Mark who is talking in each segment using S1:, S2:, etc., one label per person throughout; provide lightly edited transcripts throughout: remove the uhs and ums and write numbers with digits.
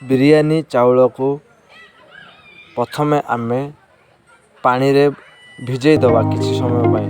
S1: बिरयानी चाउल को प्रथमे आमे पानी रे भिजई दवा किछि समय पाई।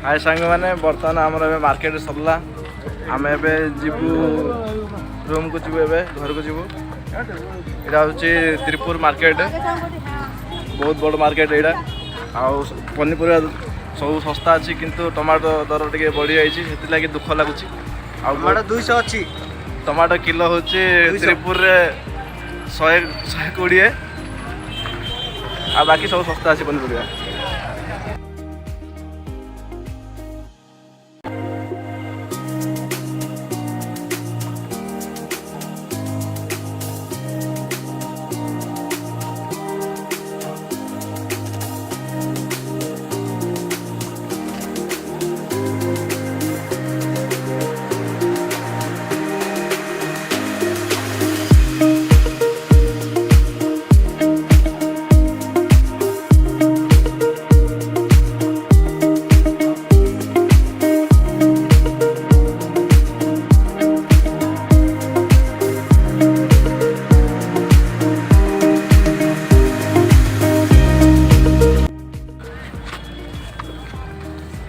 S1: हाय सांग मैंने बर्तमान आमर ए मार्केट सरला आम ए जीवु रूम को जीवु ए घर को जीवु। यहाँ हूँ त्रिपुर मार्केट, बहुत बड़ मार्केट यहाँ। पनीपरिया सब सस्ता अच्छी किंतु टमाटो दर टे बढ़ी जाती लगी दुख लगुच।
S2: टमाटो 200 अच्छी,
S1: टमाटो किलो हूँ त्रिपुर 120 आ बाकी सब सस्ता अच्छी पनीपरिया।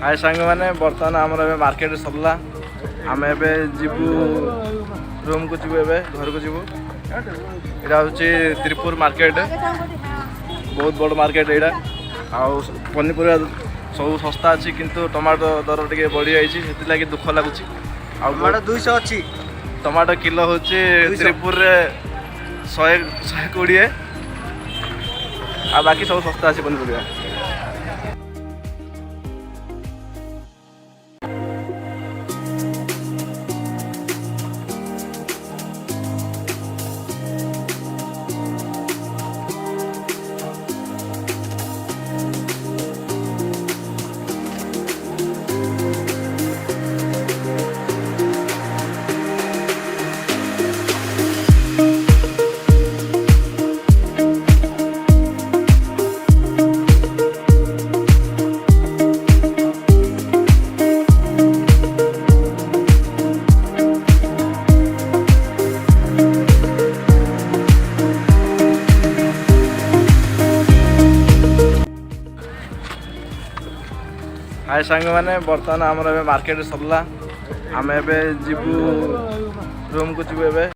S1: हाय सांग मैंने बर्तमान आमर ए मार्केट सरला आम ए जीवु रूम को जीवु ए घर को जीवु। यहाँ हूँ त्रिपुर मार्केट, बहुत बड़ मार्केट यहाँ। पनीपरिया सब सस्ता अच्छी किंतु टमाटो दर टे बढ़ी जाती लगी दुख लगुच।
S2: टमाटो 200 अच्छी,
S1: टमाटो किलो हूँ त्रिपुर 120 आ बाकी सब सस्ता अच्छी पनीपरिया। ହାଏ ସାଙ୍ଗମାନେ ବର୍ତ୍ତମାନ ଆମର ଏବେ ମାର୍କେଟ ସରିଲା। ଆମେ ଏବେ ଯିବୁ ରୁମକୁ ଯିବୁ ଏବେ।